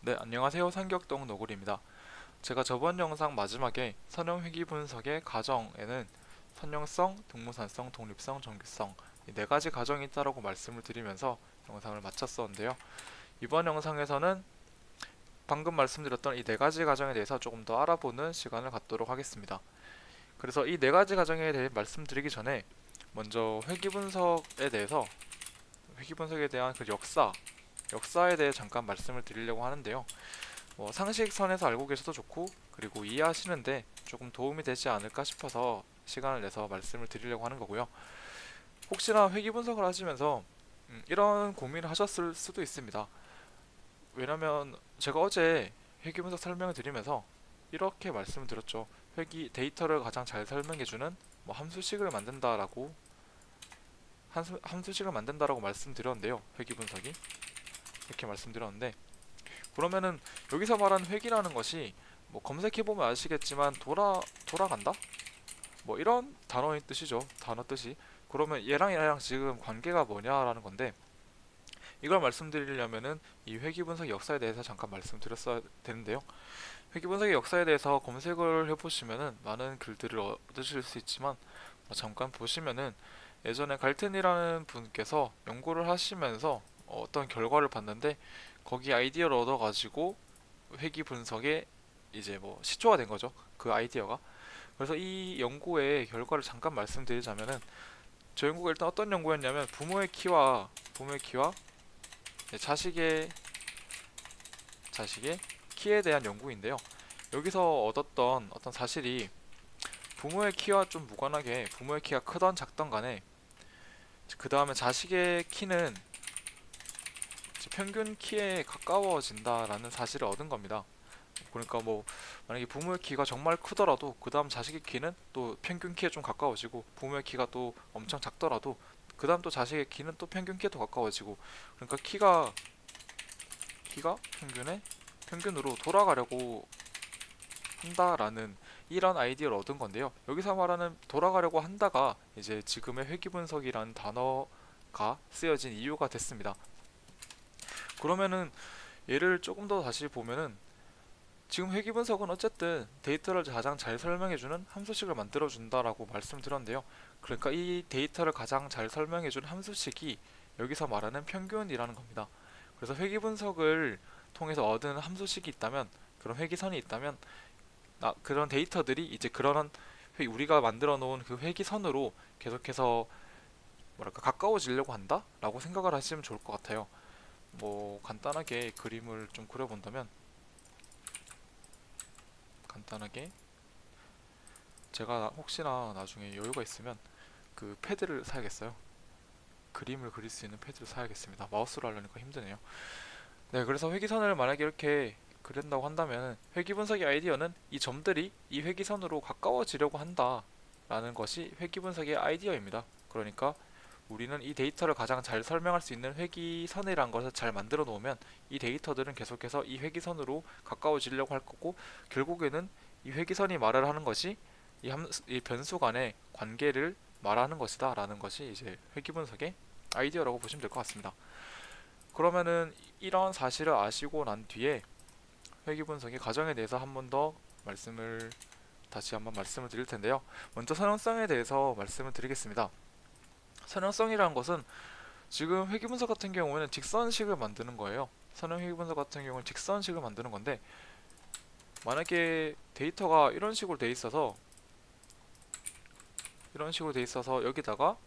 네, 안녕하세요. 삼격동 너구리입니다. 제가 저번 영상 마지막에 선형 회귀 분석의 가정에는 선형성, 등무산성, 독립성, 정규성 이 네 가지 가정이 있다고 말씀을 드리면서 영상을 마쳤었는데요. 이번 영상에서는 방금 말씀드렸던 이 네 가지 가정에 대해서 조금 더 알아보는 시간을 갖도록 하겠습니다. 그래서 이 네 가지 가정에 대해 말씀드리기 전에 먼저 회귀 분석에 대한 그 역사에 대해 잠깐 말씀을 드리려고 하는데요. 상식선에서 알고 계셔도 좋고 그리고 이해하시는데 조금 도움이 되지 않을까 싶어서 시간을 내서 말씀을 드리려고 하는 거고요. 혹시나 회귀 분석을 하시면서 이런 고민을 하셨을 수도 있습니다. 왜냐면 제가 어제 회귀 분석 설명을 드리면서 이렇게 말씀을 드렸죠. 회귀 데이터를 가장 잘 설명해주는 함수식을 만든다라고 함수식을 만든다라고 말씀드렸는데요. 회귀 분석이 이렇게 말씀드렸는데 그러면은 여기서 말하는 회귀라는 것이 검색해보면 아시겠지만 돌아간다? 이런 단어의 뜻이죠. 단어 뜻이. 그러면 얘랑 지금 관계가 뭐냐라는 건데 이걸 말씀드리려면은 이 회귀 분석 역사에 대해서 잠깐 말씀드렸어야 되는데요. 회귀 분석의 역사에 대해서 검색을 해보시면은 많은 글들을 얻으실 수 있지만 잠깐 보시면은 예전에 갈튼이라는 분께서 연구를 하시면서 어떤 결과를 봤는데 거기 아이디어를 얻어가지고 회귀 분석에 이제 시초가 된 거죠. 그 아이디어가. 그래서 이 연구의 결과를 잠깐 말씀드리자면은 저 연구가 일단 어떤 연구였냐면 부모의 키와 자식의 키에 대한 연구인데요. 여기서 얻었던 어떤 사실이 부모의 키와 좀 무관하게 부모의 키가 크던 작던 간에 그 다음에 자식의 키는 평균 키에 가까워진다라는 사실을 얻은 겁니다. 그러니까 만약에 부모의 키가 정말 크더라도 그 다음 자식의 키는 또 평균 키에 좀 가까워지고 부모의 키가 또 엄청 작더라도 그 다음 또 자식의 키는 또 평균 키에 더 가까워지고 그러니까 키가 평균으로 돌아가려고 한다라는 이런 아이디어를 얻은 건데요. 여기서 말하는 돌아가려고 한다가 이제 지금의 회귀분석이라는 단어가 쓰여진 이유가 됐습니다. 그러면은 얘를 조금 더 다시 보면은 지금 회귀분석은 어쨌든 데이터를 가장 잘 설명해주는 함수식을 만들어준다라고 말씀드렸는데요. 그러니까 이 데이터를 가장 잘 설명해주는 함수식이 여기서 말하는 평균이라는 겁니다. 그래서 회귀분석을 통해서 얻은 함수식이 있다면 그런 회귀선이 있다면 그런 데이터들이 이제 그런 우리가 만들어 놓은 그 회귀선으로 계속해서 뭐랄까 가까워지려고 한다라고 생각을 하시면 좋을 것 같아요. 간단하게 그림을 좀 그려본다면 간단하게 제가 혹시나 나중에 여유가 있으면 그 패드를 사야겠어요. 그림을 그릴 수 있는 패드를 사야겠습니다. 마우스로 하려니까 힘드네요. 네, 그래서 회귀선을 만약에 이렇게 그린다고 한다면 회귀 분석의 아이디어는 이 점들이 이 회귀선으로 가까워지려고 한다라는 것이 회귀 분석의 아이디어입니다. 그러니까 우리는 이 데이터를 가장 잘 설명할 수 있는 회귀선이란 것을 잘 만들어 놓으면 이 데이터들은 계속해서 이 회귀선으로 가까워지려고 할 거고 결국에는 이 회귀선이 말을 하는 것이 이 변수 간의 관계를 말하는 것이다 라는 것이 이제 회귀 분석의 아이디어라고 보시면 될 것 같습니다. 그러면은 이런 사실을 아시고 난 뒤에 회귀 분석의 과정에 대해서 한 번 더 다시 한번 말씀을 드릴 텐데요. 먼저 선형성에 대해서 말씀을 드리겠습니다. 선형성이라는 것은 지금 회귀 분석 같은 경우에는 직선식을 만드는 거예요. 선형 회귀 분석 같은 경우는 직선식을 만드는 건데 만약에 데이터가 이런 식으로 돼 있어서 여기다가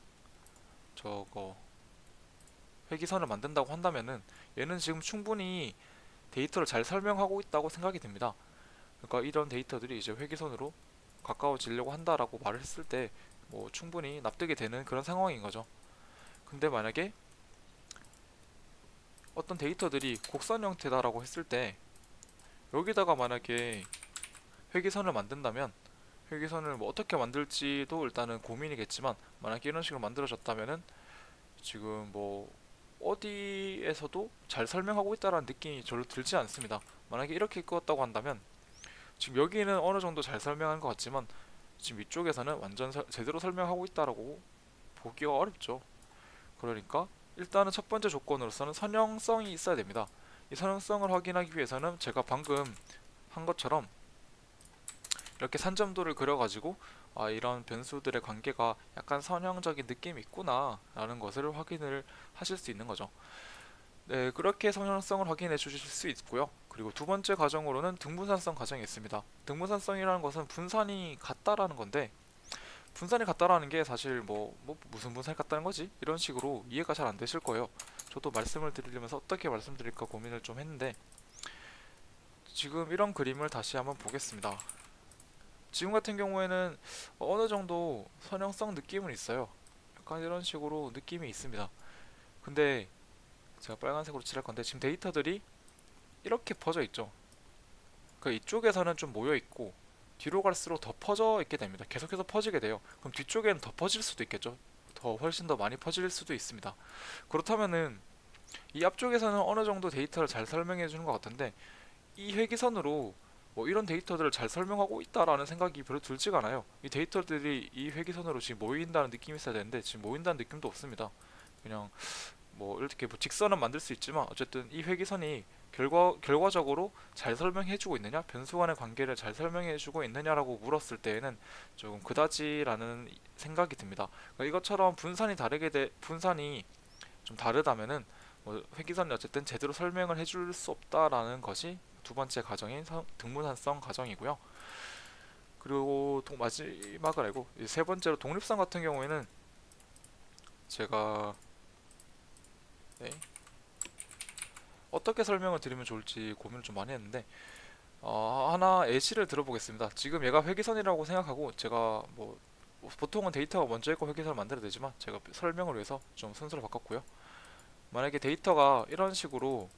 저거 회귀선을 만든다고 한다면은 얘는 지금 충분히 데이터를 잘 설명하고 있다고 생각이 됩니다. 그러니까 이런 데이터들이 이제 회귀선으로 가까워지려고 한다라고 말을 했을 때 충분히 납득이 되는 그런 상황인 거죠. 근데 만약에 어떤 데이터들이 곡선 형태다라고 했을 때 여기다가 만약에 회귀선을 만든다면 회귀선을 어떻게 만들지도 일단은 고민이겠지만 만약에 이런 식으로 만들어졌다면은 지금 어디에서도 잘 설명하고 있다라는 느낌이 별로 들지 않습니다. 만약에 이렇게 끄었다고 한다면 지금 여기는 어느 정도 잘 설명한 것 같지만 지금 이쪽에서는 완전 제대로 설명하고 있다라고 보기가 어렵죠. 그러니까 일단은 첫 번째 조건으로서는 선형성이 있어야 됩니다. 이 선형성을 확인하기 위해서는 제가 방금 한 것처럼 이렇게 산점도를 그려가지고 이런 변수들의 관계가 약간 선형적인 느낌이 있구나 라는 것을 확인을 하실 수 있는 거죠. 네, 그렇게 선형성을 확인해 주실 수 있고요. 그리고 두 번째 과정으로는 등분산성 과정이 있습니다. 등분산성이라는 것은 분산이 같다라는 건데, 분산이 같다라는 게 사실 뭐 무슨 분산이 같다는 거지? 이런 식으로 이해가 잘 안 되실 거예요. 저도 말씀을 드리려면서 어떻게 말씀드릴까 고민을 좀 했는데, 지금 이런 그림을 다시 한번 보겠습니다. 지금 같은 경우에는 어느 정도 선형성 느낌은 있어요. 약간 이런 식으로 느낌이 있습니다. 근데 제가 빨간색으로 칠할 건데, 지금 데이터들이 이렇게 퍼져 있죠. 그 이쪽에서는 좀 모여 있고 뒤로 갈수록 더 퍼져 있게 됩니다. 계속해서 퍼지게 돼요. 그럼 뒤쪽에는 더 퍼질 수도 있겠죠. 더 훨씬 더 많이 퍼질 수도 있습니다. 그렇다면은 이 앞쪽에서는 어느 정도 데이터를 잘 설명해 주는 것 같은데, 이 회기선으로 뭐 이런 데이터들을 잘 설명하고 있다라는 생각이 별로 들지가 않아요. 이 데이터들이 이 회기선으로 지금 모인다는 느낌이 있어야 되는데 지금 모인다는 느낌도 없습니다. 그냥 뭐 이렇게 뭐 직선은 만들 수 있지만 어쨌든 이 회기선이 결과적으로 잘 설명해주고 있느냐, 변수 간의 관계를 잘 설명해주고 있느냐라고 물었을 때에는 조금 그다지라는 생각이 듭니다. 그러니까 이것처럼 분산이 좀 다르다면은 뭐 회기선이 어쨌든 제대로 설명을 해줄 수 없다라는 것이 두 번째 과정인 등분산성 과정이고요. 그리고 마지막을 알고 세 번째로 독립성 같은 경우에는 제가 네, 어떻게 설명을 드리면 좋을지 고민을 좀 많이 했는데 하나 예시를 들어보겠습니다. 지금 얘가 회기선이라고 생각하고 제가 뭐 보통은 데이터가 먼저 있고 회기선을 만들어야 되지만 제가 설명을 위해서 좀 순서를 바꿨고요. 만약에 데이터가 이런 식으로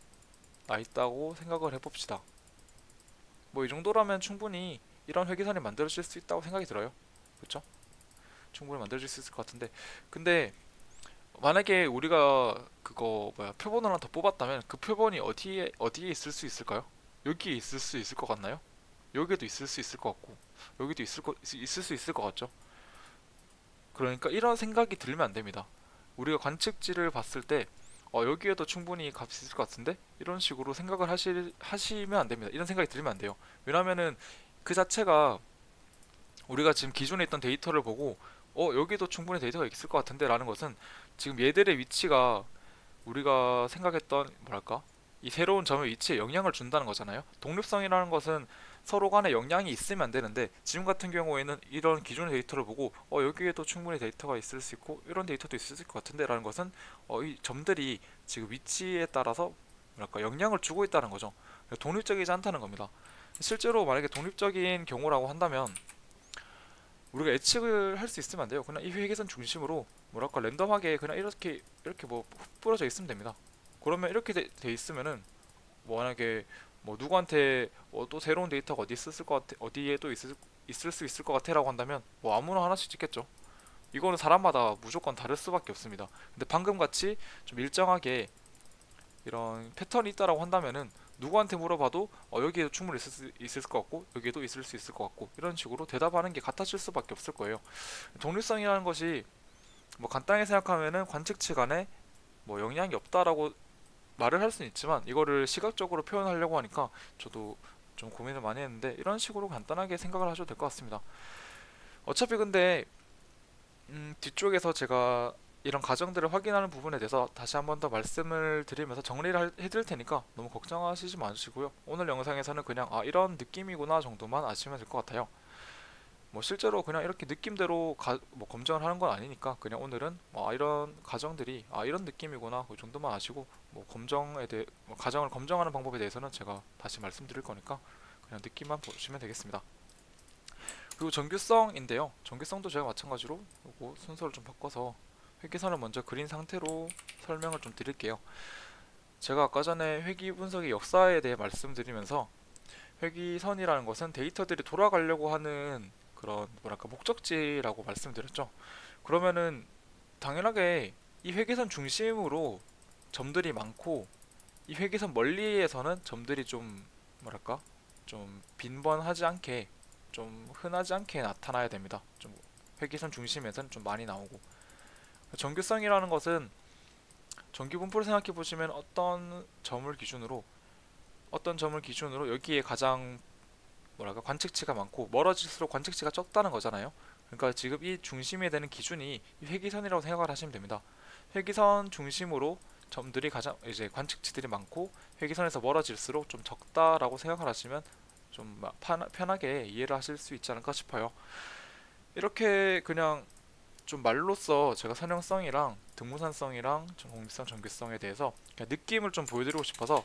나 있다고 생각을 해봅시다. 뭐 이 정도라면 충분히 이런 회기선이 만들어질 수 있다고 생각이 들어요. 그렇죠? 충분히 만들어질 수 있을 것 같은데, 근데 만약에 우리가 그거 뭐야 표본을 하나 더 뽑았다면 그 표본이 어디에 있을 수 있을까요? 여기에 있을 수 있을 것 같나요? 여기에도 있을 수 있을 것 같고 여기도 있을 수 있을 것 같죠. 그러니까 이런 생각이 들면 안 됩니다. 우리가 관측지를 봤을 때 여기에도 충분히 값이 있을 것 같은데 이런 식으로 생각을 하시면 안 됩니다. 이런 생각이 들면 안 돼요. 왜냐면은 그 자체가 우리가 지금 기존에 있던 데이터를 보고 여기도 충분히 데이터가 있을 것 같은데 라는 것은 지금 얘들의 위치가 우리가 생각했던 뭐랄까 이 새로운 점의 위치에 영향을 준다는 거잖아요. 독립성이라는 것은 서로 간에 영향이 있으면 안 되는데 지금 같은 경우에는 이런 기존의 데이터를 보고 여기에도 충분히 데이터가 있을 수 있고 이런 데이터도 있을 것 같은데 라는 것은 이 점들이 지금 위치에 따라서 뭐랄까 영향을 주고 있다는 거죠. 독립적이지 않다는 겁니다. 실제로 만약에 독립적인 경우라고 한다면 우리가 예측을 할 수 있으면 안 돼요. 그냥 이 회계선 중심으로 뭐랄까 랜덤하게 그냥 이렇게 뭐 뿌려져 있으면 됩니다. 그러면 이렇게 돼 있으면은 뭐 만약에 뭐 누구한테 또 새로운 데이터가 어디 있을 것 같아, 어디에 또 있을 수 있을 것 같아라고 한다면 뭐 아무나 하나씩 찍겠죠. 이거는 사람마다 무조건 다를 수밖에 없습니다. 근데 방금 같이 좀 일정하게 이런 패턴이 있다라고 한다면은 누구한테 물어봐도 여기에도 충분히 있을 것 같고 여기에도 있을 수 있을 것 같고 이런 식으로 대답하는 게 같아질 수밖에 없을 거예요. 독립성이라는 것이 뭐 간단하게 생각하면은 관측치 간에 뭐 영향이 없다라고 말을 할 수는 있지만 이거를 시각적으로 표현하려고 하니까 저도 좀 고민을 많이 했는데 이런 식으로 간단하게 생각을 하셔도 될 것 같습니다. 어차피 근데 뒤쪽에서 제가 이런 과정들을 확인하는 부분에 대해서 다시 한 번 더 말씀을 드리면서 정리를 해드릴 테니까 너무 걱정하시지 마시고요. 오늘 영상에서는 그냥 이런 느낌이구나 정도만 아시면 될 것 같아요. 뭐 실제로 그냥 이렇게 느낌대로 뭐 검증을 하는 건 아니니까 그냥 오늘은 이런 과정들이 이런 느낌이구나 그 정도만 아시고 뭐 뭐 과정을 검증하는 방법에 대해서는 제가 다시 말씀드릴 거니까 그냥 느낌만 보시면 되겠습니다. 그리고 정규성인데요. 정규성도 제가 마찬가지로 요거 순서를 좀 바꿔서 회계선을 먼저 그린 상태로 설명을 좀 드릴게요. 제가 아까 전에 회귀 분석의 역사에 대해 말씀드리면서 회귀선이라는 것은 데이터들이 돌아가려고 하는 그런 뭐랄까 목적지라고 말씀드렸죠. 그러면은 당연하게 이 회계선 중심으로 점들이 많고 이 회계선 멀리에서는 점들이 좀 뭐랄까 좀 빈번하지 않게 좀 흔하지 않게 나타나야 됩니다. 좀 회계선 중심에서는 좀 많이 나오고 정규성이라는 것은 정규분포를 생각해 보시면 어떤 점을 기준으로 어떤 점을 기준으로 여기에 가장 뭐랄까 관측치가 많고 멀어질수록 관측치가 적다는 거잖아요. 그러니까 지금 이 중심이 되는 기준이 이 회기선이라고 생각을 하시면 됩니다. 회기선 중심으로 점들이 가장 이제 관측치들이 많고 회기선에서 멀어질수록 좀 적다라고 생각을 하시면 좀 편하게 이해를 하실 수 있지 않을까 싶어요. 이렇게 그냥 좀 말로써 제가 선형성이랑 등무산성이랑 공기성, 전기성에 대해서 그냥 느낌을 좀 보여드리고 싶어서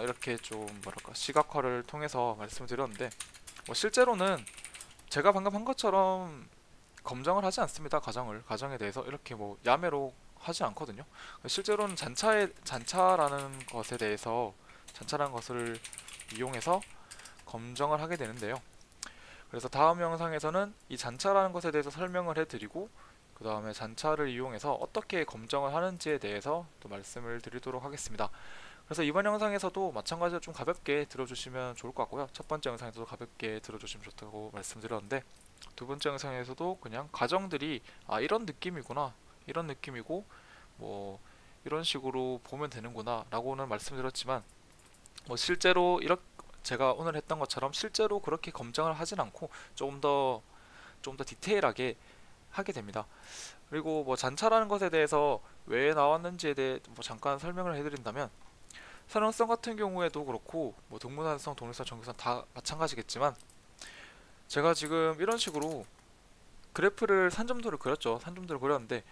이렇게 좀 뭐랄까 시각화를 통해서 말씀을 드렸는데 실제로는 제가 방금 한 것처럼 검정을 하지 않습니다. 가정에 대해서 이렇게 뭐 야매로 하지 않거든요. 실제로는 잔차라는 것에 대해서 잔차라는 것을 이용해서 검정을 하게 되는데요. 그래서 다음 영상에서는 이 잔차라는 것에 대해서 설명을 해드리고 그 다음에 잔차를 이용해서 어떻게 검정을 하는지에 대해서 또 말씀을 드리도록 하겠습니다. 그래서 이번 영상에서도 마찬가지로 좀 가볍게 들어주시면 좋을 것 같고요. 첫 번째 영상에서도 가볍게 들어주시면 좋다고 말씀드렸는데 두 번째 영상에서도 그냥 가정들이 이런 느낌이구나, 이런 느낌이고 뭐 이런 식으로 보면 되는구나 라고는 말씀드렸지만 실제로 이렇게 제가 오늘 했던 것처럼 실제로 그렇게 검증을 하진 않고 조금 더 디테일하게 하게 됩니다. 그리고 뭐 잔차라는 것에 대해서 왜 나왔는지에 대해 뭐 잠깐 설명을 해드린다면 선형성 같은 경우에도 그렇고 뭐 동문한성, 동일선, 전기선 다 마찬가지겠지만 제가 지금 이런 식으로 그래프를 산점도를 그렸죠. 산점도를 그렸는데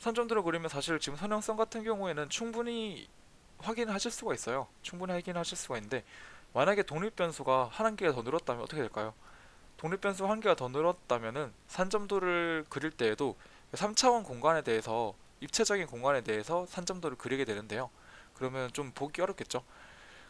산점도를 그리면 사실 지금 선형성 같은 경우에는 충분히 확인하실 수가 있어요. 충분히 확인하실 수가 있는데 만약에 독립변수가 한 개가 더 늘었다면 어떻게 될까요? 독립변수 한 개가 더 늘었다면은 산점도를 그릴 때에도 3차원 공간에 대해서 입체적인 공간에 대해서 산점도를 그리게 되는데요. 그러면 좀 보기 어렵겠죠.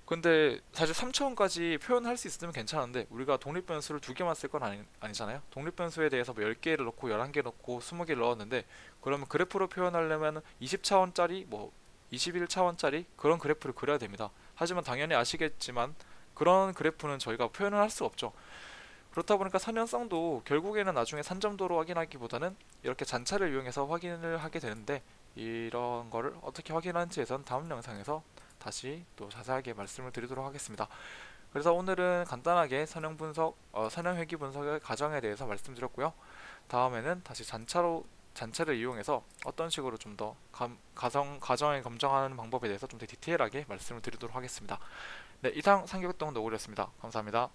근데 사실 3차원까지 표현할 수 있으면 괜찮은데 우리가 독립변수를 두 개만 쓸 건 아니잖아요. 독립변수에 대해서 뭐 10개를 넣고 11개 넣고 20개를 넣었는데 그러면 그래프로 표현하려면 20차원짜리 뭐 21차원짜리 그런 그래프를 그려야 됩니다. 하지만 당연히 아시겠지만 그런 그래프는 저희가 표현을 할 수 없죠. 그렇다 보니까 선형성도 결국에는 나중에 산점도로 확인하기보다는 이렇게 잔차를 이용해서 확인을 하게 되는데 이런 거를 어떻게 확인하는지에선 다음 영상에서 다시 또 자세하게 말씀을 드리도록 하겠습니다. 그래서 오늘은 간단하게 선형 회귀 분석의 과정에 대해서 말씀드렸고요. 다음에는 다시 잔차를 이용해서 어떤 식으로 좀 더 가정에 검정하는 방법에 대해서 좀 더 디테일하게 말씀을 드리도록 하겠습니다. 네, 이상 상격동 노구리였습니다. 감사합니다.